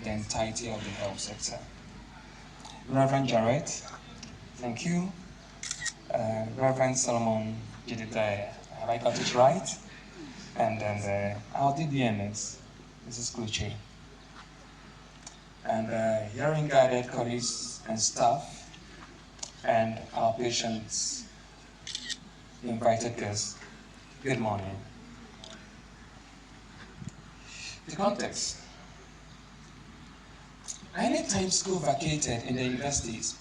the entirety of the health sector. Reverend Jarrett, thank you. Reverend Solomon Jedediah, have I got it right? And then our DDMS, Mrs. Kluche. And hearing guided colleagues and staff, and our patients, invited guests, good morning. The context. Anytime school vacated in the universities,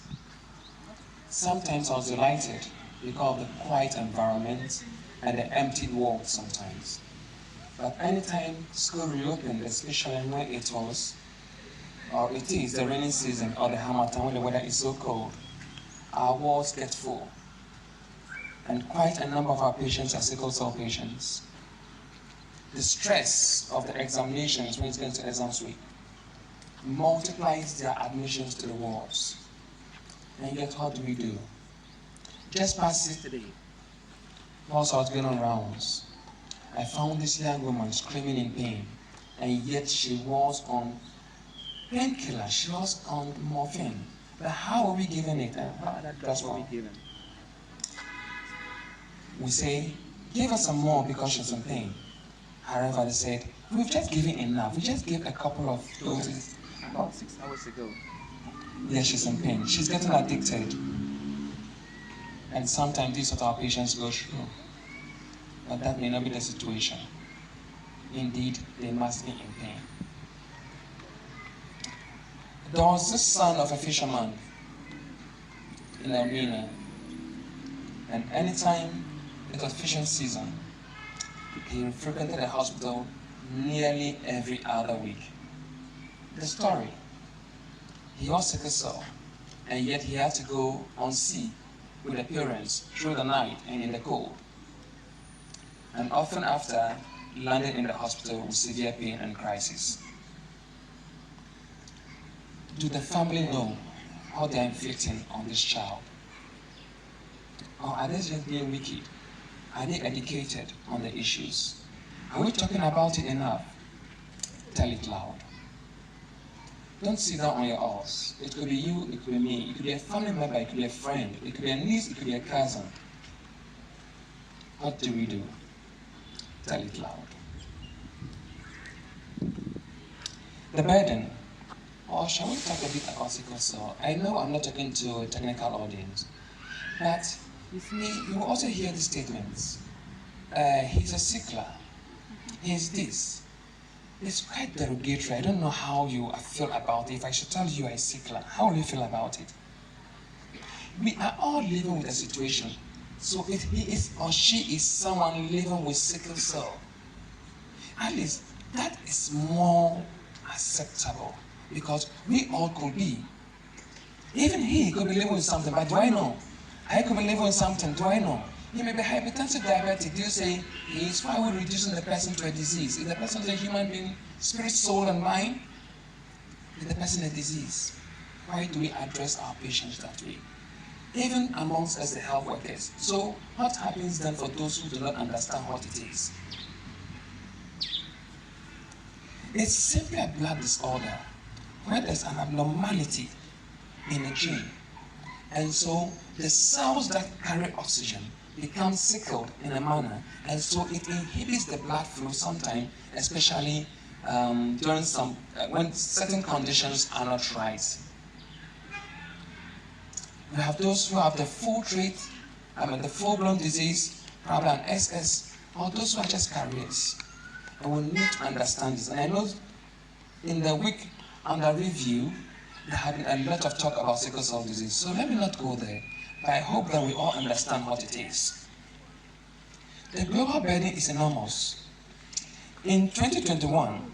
sometimes I was delighted because of the quiet environment and the empty walls sometimes. But anytime school reopened, especially when it was, or it is, the rainy season or the harmattan when the weather is so cold, our walls get full. And quite a number of our patients are sickle cell patients. The stress of the examinations when it's going to exams week multiplies their admissions to the wards. And yet, what do we do? Just past yesterday, whilst I was going on rounds, I found this young woman screaming in pain, and yet she was on painkiller, she was on morphine. But how are we giving it? That's what we're given. We say, give her some more because she's in pain. However, they said, we've just given enough. We just gave a couple of doses about 6 hours ago. Yes, she's in pain. She's getting addicted. And sometimes these sort of patients go through. But that may not be the situation. Indeed, they must be in pain. There was this son of a fisherman in the arena. And anytime it was fishing season, he frequented the hospital nearly every other week. The story, he was sickle cell, and yet he had to go on sea with the parents through the night and in the cold. And often after, landed in the hospital with severe pain and crisis. Do the family know how they are inflicting on this child? Or are they just being wicked? Are they educated on the issues? Are we talking about it enough? Tell it loud. Don't sit down on your arse. It could be you, it could be me, it could be a family member, it could be a friend, it could be a niece, it could be a cousin. What do we do? Tell it loud. The burden. Or shall we talk a bit about sickle cell? I know I'm not talking to a technical audience, but with me, you will also hear these statements. He's a sickler. He's this. It's quite derogatory. I don't know how you feel about it. If I should tell you you're a sickler, how will you feel about it? We are all living with a situation. So if he is or she is someone living with sickle cell, at least that is more acceptable because we all could be. Even he could be living with something, but do I know? I could be living with something, do I know? He may be hypertensive diabetic. Do you say he is? Why are we reducing the person to a disease? Is the person a human being, spirit, soul, and mind? Is the person a disease? Why do we address our patients that way? Even amongst us, the health workers. So, what happens then for those who do not understand what it is? It's simply a blood disorder where there's an abnormality in a gene. And so, the cells that carry oxygen become sickled in a manner, and so it inhibits the blood flow sometimes, especially during when certain conditions are not right. We have those who have the full trait, the full-blown disease, probably an SS, or those who are just carriers. And we need to understand this. And I know in the week under review, there have been a lot of talk about sickle cell disease. So let me not go there, but I hope that we all understand what it is. The global burden is enormous. In 2021,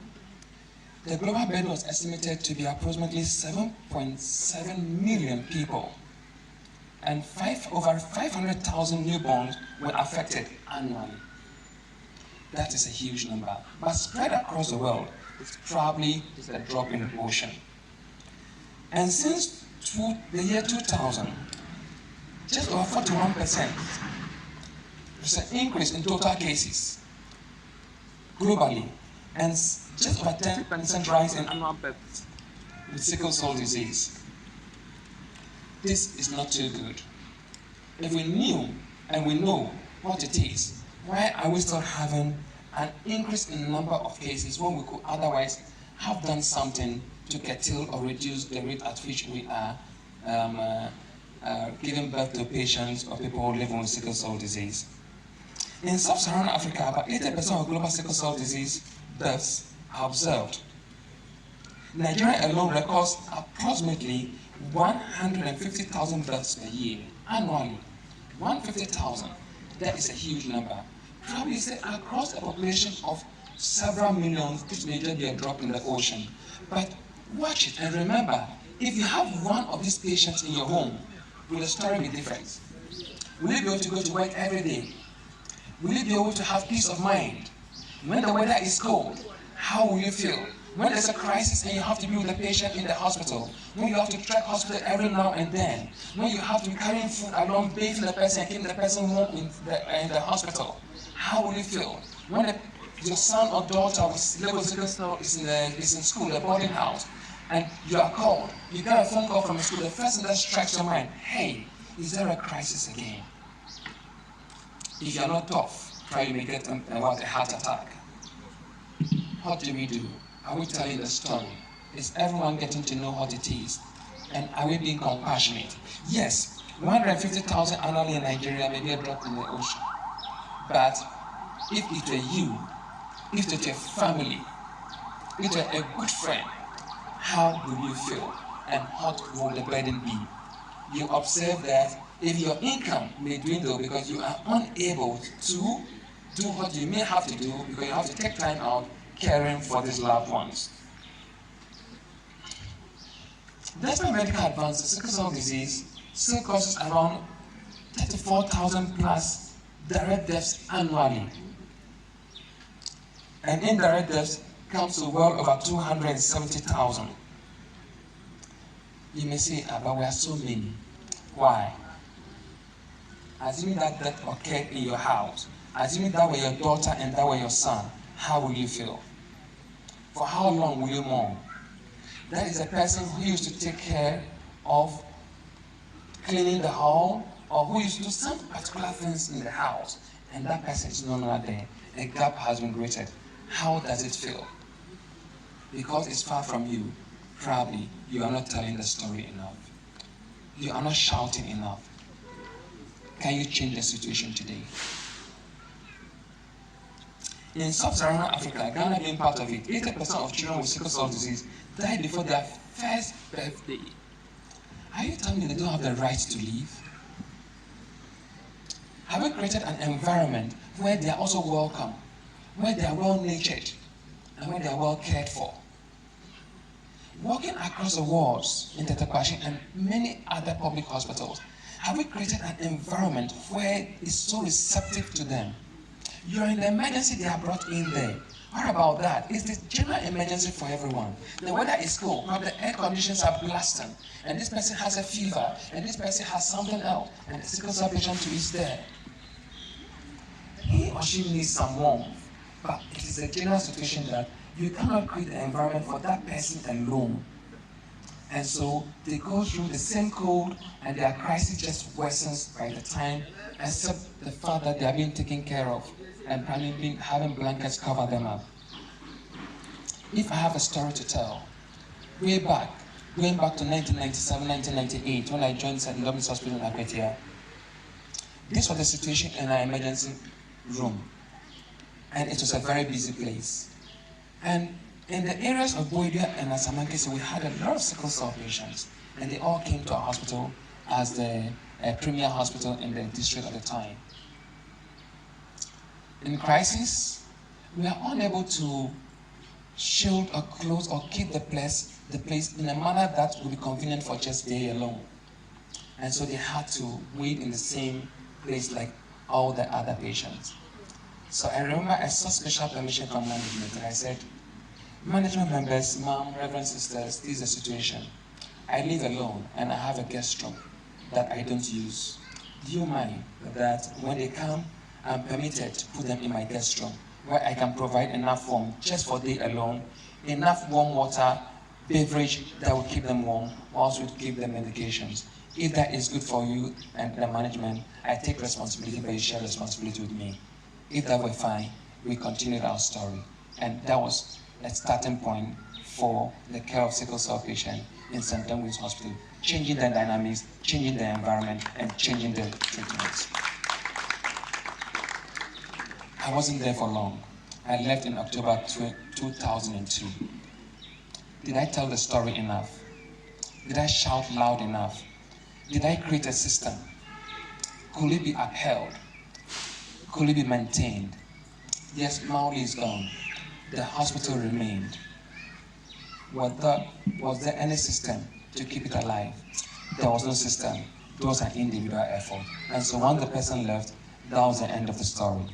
the global burden was estimated to be approximately 7.7 million people, and over 500,000 newborns were affected annually. That is a huge number, but spread across the world, it's probably just a drop in the ocean. And since the year 2000, just over 41%, there's an increase in total cases globally, and just over 10% rise in annual births. with sickle cell disease. This is not too good. If we knew and we know what it is, why are we still having an increase in the number of cases when we could otherwise have done something to curtail or reduce the rate at which we are giving birth to patients or people living with sickle cell disease? In sub-Saharan Africa, about 80% of global sickle cell disease births are observed. Nigeria alone records approximately 150,000 births per year, annually. 150,000. That is a huge number. Probably say across a population of several millions, this may just be a drop in the ocean. But watch it and remember, if you have one of these patients in your home, will the story be different? Will you be able to go to work every day? Will you be able to have peace of mind? When the weather is cold, how will you feel? When there's a crisis and you have to be with the patient in the hospital, when you have to track hospital every now and then, when you have to be carrying food along, bathing the person and keeping the person warm in the hospital, how will you feel? When your son or daughter with sickle cell is in school, a boarding house, and you are called, you get a phone call from the school, the first thing that strikes your mind, hey, is there a crisis again? If you're not tough, probably may get a heart attack. What do we do? Are we telling the story? Is everyone getting to know what it is? And are we being compassionate? Yes, 150,000 annually in Nigeria may be a drop in the ocean. But if it were you, if it were your family, if it were a good friend, how would you feel? And what would the burden be? You observe that if your income may dwindle because you are unable to do what you may have to do because you have to take time out caring for these loved ones. Despite medical advances, sickle cell disease still causes around 34,000 plus direct deaths annually. And indirect deaths comes to well over 270,000. You may say, but we are so many. Why? Assuming that death occurred in your house, assuming that were your daughter and that were your son, how will you feel? For how long will you mourn? That is a person who used to take care of cleaning the hall or who used to do some particular things in the house, and that person is no longer there. A gap has been created. How does it feel? Because it's far from you, probably you are not telling the story enough. You are not shouting enough. Can you change the situation today? In sub-Saharan Africa, Ghana being part of it, 80% of children with sickle cell disease die before their first birthday. Are you telling me they don't have the right to live? Have we created an environment where they are also welcome, where they are well-natured, and where they are well cared for? Walking across the wards in Tetekwashi and many other public hospitals, have we created an environment where it's so receptive to them? You're in the emergency, they are brought in there. What about that? It's the general emergency for everyone. The weather is cold, but the air conditions are blasting, and this person has a fever, and this person has something else, and the sickle cell patient too is there. He or she needs some warmth, but it is a general situation that you cannot create an environment for that person alone. And so they go through the same cold, and their crisis just worsens by the time, except the fact that they are being taken care of and probably having blankets cover them up. If I have a story to tell, going back to 1997, 1998, when I joined St. Dominguez Hospital in Akwetia, this was the situation in our emergency room, and it was a very busy place. And in the areas of Boidia and Asamankese, we had a lot of sickle cell patients, and they all came to our hospital as the premier hospital in the district at the time. In crisis, we are unable to shield or close or keep the place in a manner that would be convenient for just they alone. And so they had to wait in the same place like all the other patients. So I remember I sought special permission from management, and I said, management members, mom, reverend sisters, this is the situation. I live alone and I have a guest room that I don't use. Do you mind that when they come, I'm permitted to put them in my guest room where I can provide enough warmth just for they alone, enough warm water beverage that will keep them warm, whilst we give them medications. If that is good for you and the management, I take responsibility, but you share responsibility with me. If that were fine, we continued our story. And that was a starting point for the care of sickle cell patients in St. Louis Hospital, changing the dynamics, changing the environment, and changing the treatments. I wasn't there for long. I left in October 2002. Did I tell the story enough? Did I shout loud enough? Did I create a system? Could it be upheld? Could it be maintained? Yes, Mauli is gone. The hospital remained. Was there any system to keep it alive? There was no system. It was an individual effort. And so when the person left, that was the end of the story.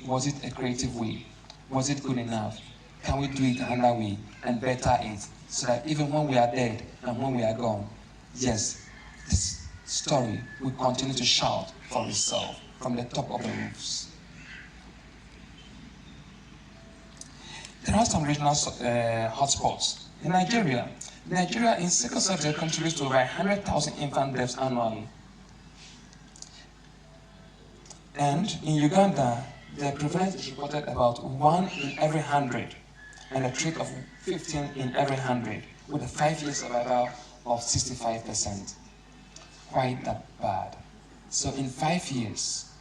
Was it a creative way? Was it good enough? Can we do it another way and better it so that even when we are dead and when we are gone, yes, this story will continue to shout for itself from the top of the roofs. There are some regional hotspots. In Nigeria in sickle cell disease contributes to over 100,000 infant deaths annually. And in Uganda, the prevalence is reported about 1 in every 100, and a rate of 15 in every 100, with a 5-year survival of 65%. Quite that bad. So in 5 years,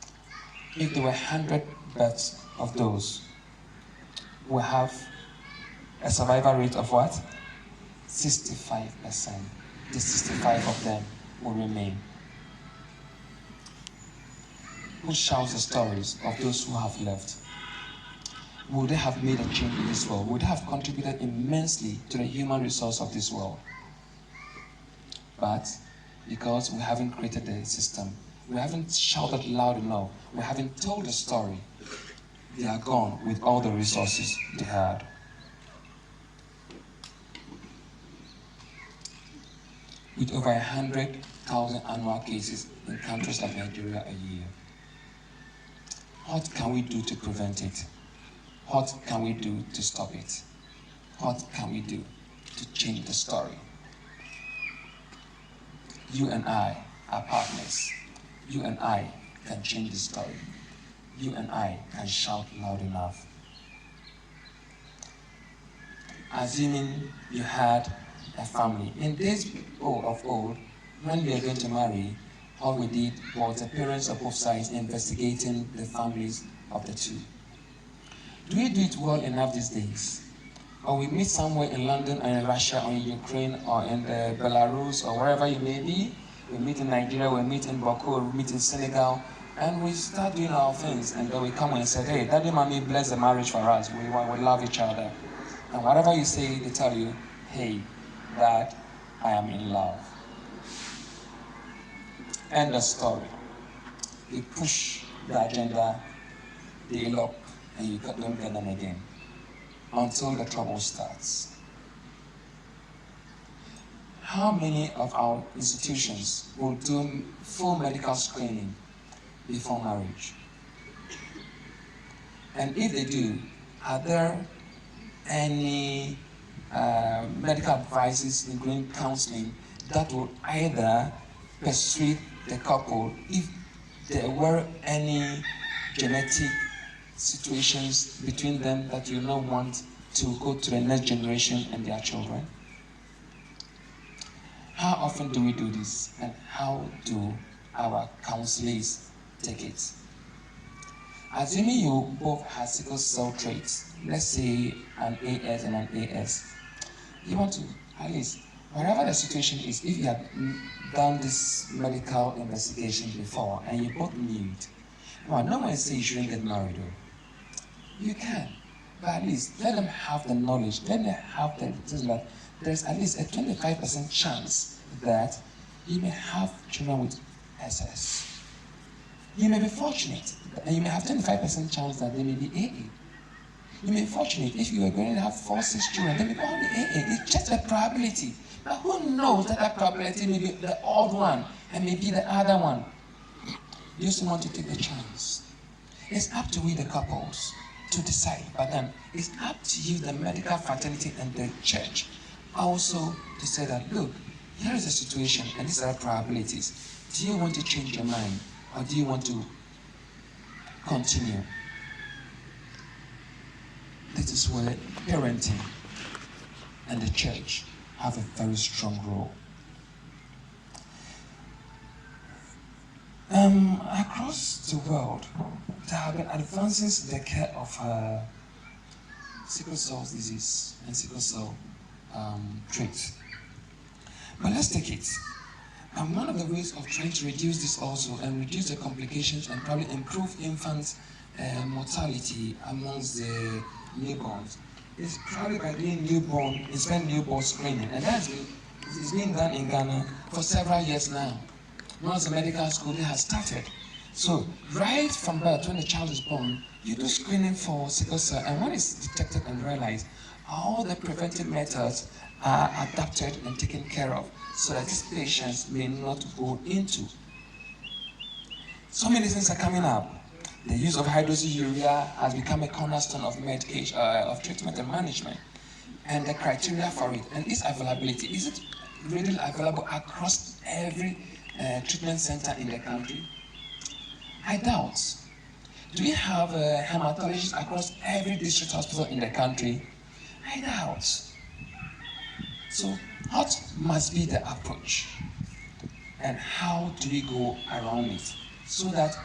if there were 100 births of those, we have a survival rate of what? 65%. The 65 of them will remain. Who shouts the stories of those who have left? Would they have made a change in this world? Would they have contributed immensely to the human resource of this world? But because we haven't created the system, we haven't shouted loud enough, we haven't told the story, they are gone with all the resources they had. With over 100,000 annual cases in countries like Nigeria a year, what can we do to prevent it? What can we do to stop it? What can we do to change the story? You and I are partners. You and I can change the story. You and I can shout loud enough. Assuming you had a family. In days of old, when we were going to marry, all we did was the parents of both sides investigating the families of the two. Do we do it well enough these days? Or we meet somewhere in London or in Russia or in Ukraine or in Belarus or wherever you may be. We meet in Nigeria, we meet in Baku, we meet in Senegal, and we start doing our things, and then we come and say, hey, Daddy, Mommy, bless the marriage for us. We love each other. And whatever you say, they tell you, hey, Dad, I am in love. End of story. You push the agenda, they elope, and you don't get them again until the trouble starts. How many of our institutions will do full medical screening before marriage? And if they do, are there any medical advices, including counseling, that will either persuade the couple if there were any genetic situations between them that you don't want to go to the next generation and their children? How often do we do this, and how do our counselors take it? Assuming you both have sickle cell traits, let's say an AS and an AS, you want to, at least, whatever the situation is, if you have done this medical investigation before and you both knew it, well, no one says you shouldn't get married though. You can, but at least let them have the knowledge, let them have the things that there's at least a 25% chance that you may have children with SS. You may be fortunate, and you may have 25% chance that they may be AA. You may be fortunate if you are going to have 4, 6 children, they may be only AA. It's just a probability. But who knows that that probability may be the odd one and maybe the other one? You just want to take the chance. It's up to we, the couples, to decide. But then it's up to you, the medical fraternity and the church, also to say that, look, here is the situation and these are the probabilities. Do you want to change your mind or do you want to continue? This is where parenting and the church have a very strong role. Across the world, there have been advances in the care of sickle cell disease and sickle cell traits. But let's take it. One of the ways of trying to reduce this also and reduce the complications and probably improve infant mortality amongst the newborns is probably by doing newborn screening, and it's been done in Ghana for several years now. Once the medical school has started. So right from birth, when the child is born, you do screening for sickle cell, and when it's detected and realized, all the preventive methods are adapted and taken care of so that these patients may not go into. So many things are coming up. The use of hydroxyurea has become a cornerstone of medication, of treatment and management, and the criteria for it and its availability. Is it readily available across every treatment center in the country? I doubt. Do we have hematologists across every district hospital in the country? I doubt. So what must be the approach? And how do we go around it? So that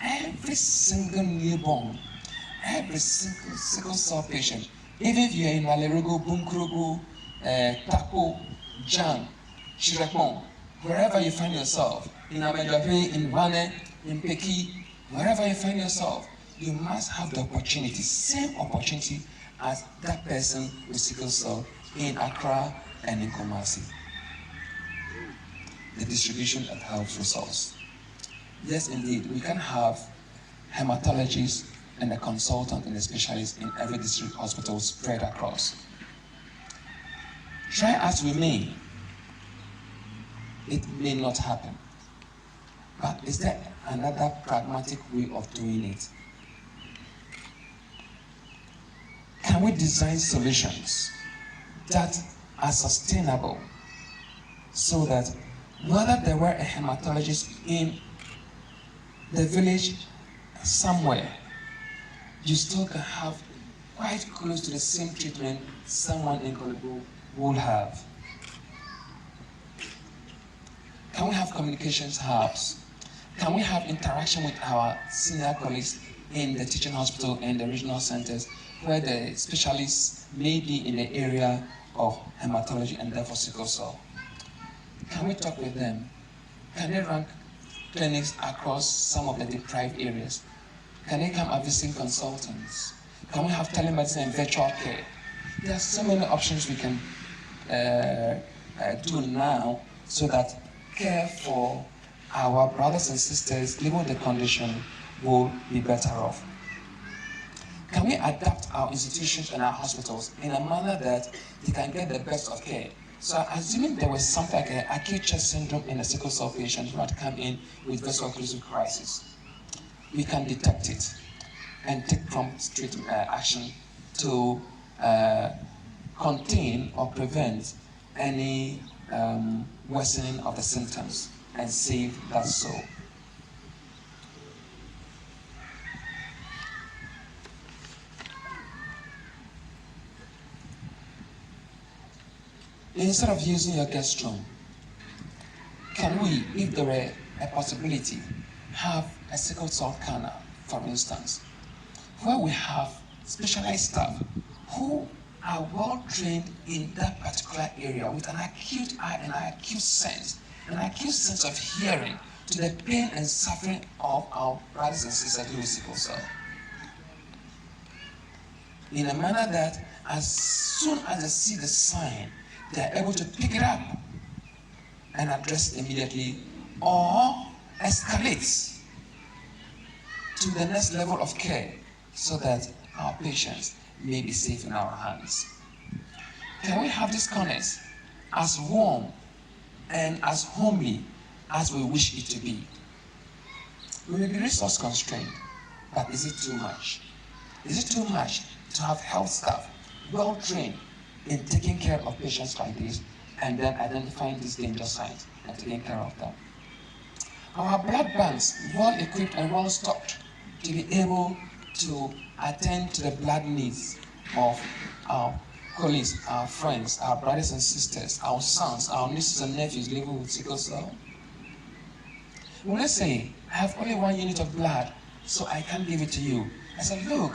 every single newborn, every single sickle cell patient, even if you're in Malerugo, Bunkurugu, Tako, Jan, Chirekmon, wherever you find yourself, in Amejape, in Wane, in Peki, wherever you find yourself, you must have the opportunity, same opportunity as that person with sickle cell in Accra and in Kumasi. The distribution of health resource. Yes, indeed, we can have hematologists and a consultant and a specialist in every district hospital spread across. Try as we may, it may not happen. But is there another pragmatic way of doing it? Can we design solutions that are sustainable so that whether there were a hematologist in the village somewhere, you still can have quite close to the same treatment someone in Kolibo will have? Can we have communications hubs? Can we have interaction with our senior colleagues in the teaching hospital and the regional centers where the specialists may be in the area of hematology and therefore sickle cell? Can we talk with them? Can they run clinics across some of the deprived areas? Can they come as visiting consultants? Can we have telemedicine and virtual care? There are so many options we can do now so that care for our brothers and sisters living with the condition will be better off. Can we adapt our institutions and our hospitals in a manner that they can get the best of care? So assuming there was something like an acute chest syndrome in a sickle cell patient who had come in with vaso-occlusive crisis, we can detect it and take prompt treatment action to contain or prevent any worsening of the symptoms and save that soul. Instead of using your guest room, can we, if there were a possibility, have a sickle cell corner, for instance, where we have specialized staff who are well trained in that particular area with an acute eye and an acute sense of hearing to the pain and suffering of our brothers and sisters with sickle cell. In a manner that as soon as they see the sign, they are able to pick it up and address it immediately or escalate to the next level of care so that our patients may be safe in our hands. Can we have these corners as warm and as homely as we wish it to be? We may be resource constrained, but is it too much? Is it too much to have health staff well trained in taking care of patients like this and then identifying these danger signs and taking care of them? Our blood banks well equipped and well stocked to be able to attend to the blood needs of our colleagues, our friends, our brothers and sisters, our sons, our nieces and nephews living with sickle cell? Well, let's say I have only 1 unit of blood, so I can't give it to you. I said, look,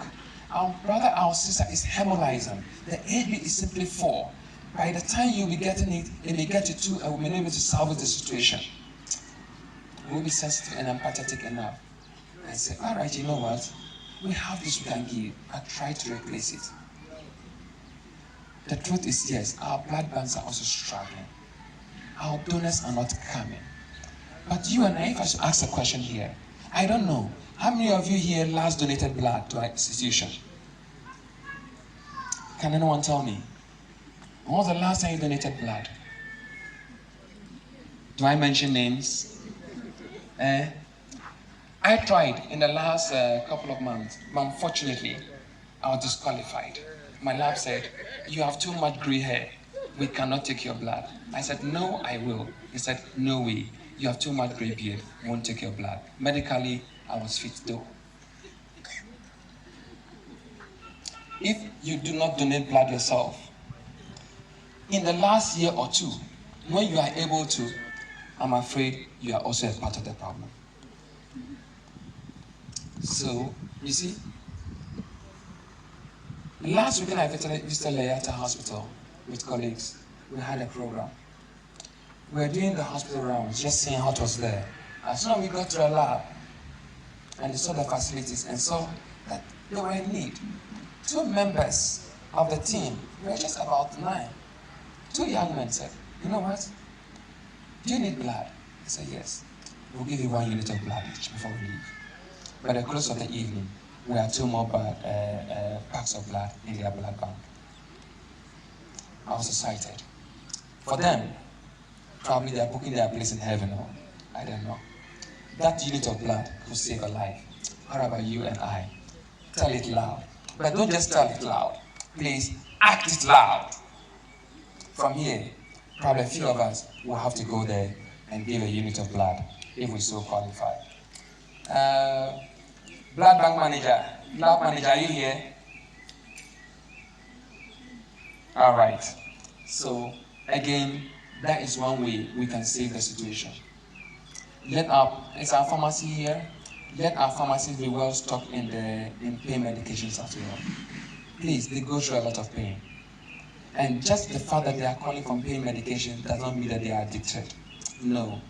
our brother, our sister is hemolyzing. The AB is simply 4. By the time you'll be getting it, it may get to 2 and we may not be able to salvage the situation. We'll be sensitive and empathetic enough. And say, all right, you know what? We have this we can give, but try to replace it. The truth is, yes, our blood banks are also struggling. Our donors are not coming. But you and I, if I should ask a question here, I don't know. How many of you here last donated blood to our institution? Can anyone tell me? When was the last time you donated blood? Do I mention names? I tried in the last couple of months, but unfortunately, I was disqualified. My lab said, you have too much gray hair. We cannot take your blood. I said, no, I will. He said, no way. You have too much gray beard. We won't take your blood. Medically, I was fit though. If you do not donate blood yourself, in the last year or two, when you are able to, I'm afraid you are also a part of the problem. So, you see, last weekend I visited Layata Hospital with colleagues. We had a program. We were doing the hospital rounds, just seeing how it was there. As soon as we got to the lab and they saw the facilities and saw that they were in need, 2 members of the team, we were just about 9. 2 young men said, you know what? Do you need blood? I said, yes. We'll give you 1 unit of blood each before we leave. By the close of the evening, we had 2 more packs of blood in their blood bank. I was excited. For them, probably they are booking their place in heaven, or I don't know. That unit of blood could save a life. What about you and I? Tell it loud. But don't just tell it loud. Please act it loud. From here, probably a few of us will have to go there and give a unit of blood if we so qualify. Blood bank manager, lab manager, are you here? All right. So again, that is one way we can save the situation. It's our pharmacy here. Let our pharmacies be well stocked in pain medications as well. Please, they go through a lot of pain. And just the fact that they are calling for pain medication does not mean that they are addicted. No.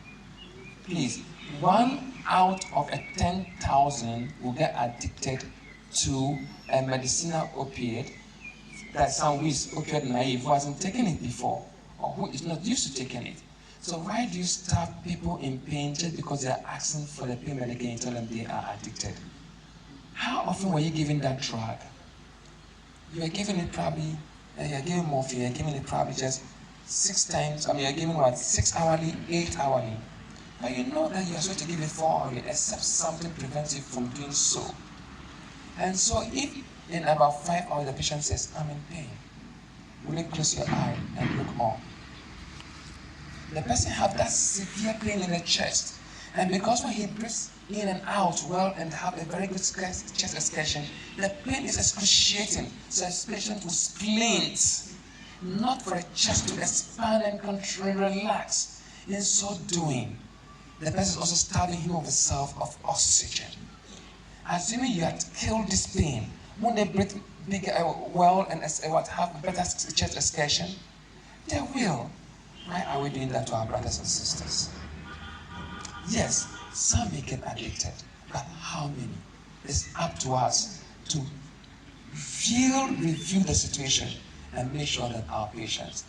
Please, 1 out of 10,000 will get addicted to a medicinal opiate. That's someone who is opioid naive, who hasn't taken it before, or who is not used to taking it. So why do you stop people in pain just because they are asking for the pain medication and tell them they are addicted? How often were you giving that drug? You are giving it probably, you're giving morphine, you're giving it probably just 6 times, you're giving what, 6 hourly, 8 hourly. But you know that you're supposed to give it 4 hourly, except something prevents you from doing so. And so if in about 5 hours the patient says, I'm in pain, will you close your eye and look on? The person has that severe pain in the chest. And because when he breathes in and out well and have a very good chest extension, the pain is excruciating. So the patient will splint, not for a chest to expand and control, relax. In so doing, the person is also starving him of himself of oxygen. Assuming you had killed this pain, won't they breathe well and have better chest extension? They will. Why are we doing that to our brothers and sisters? Yes, some may get addicted, but how many? It's up to us to review the situation and make sure that our patients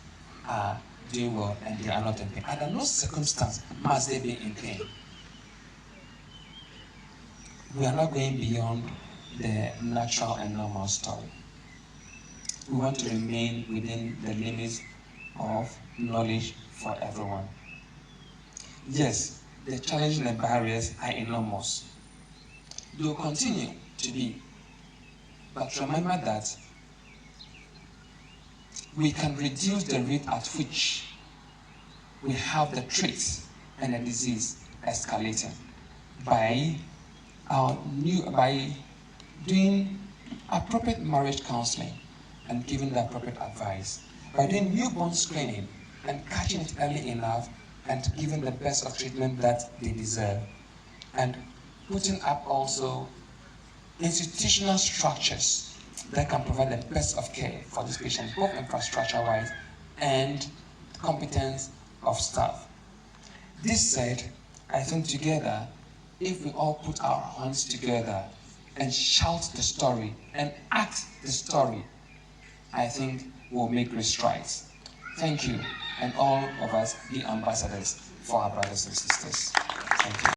are doing well and they are not in pain. Under no circumstance must they be in pain. We are not going beyond the natural and normal story. We want to remain within the limits of knowledge for everyone. Yes, the challenges and the barriers are enormous. They will continue to be. But remember that we can reduce the rate at which we have the trait and the disease escalating by by doing appropriate marriage counseling and giving the appropriate advice, by doing newborn screening and catching it early enough and giving the best of treatment that they deserve, and putting up also institutional structures that can provide the best of care for these patients, both infrastructure-wise and competence of staff. This said, I think together, if we all put our hands together and shout the story and act the story, I think we'll make great strides. Thank you, and all of us be ambassadors for our brothers and sisters. Thank you.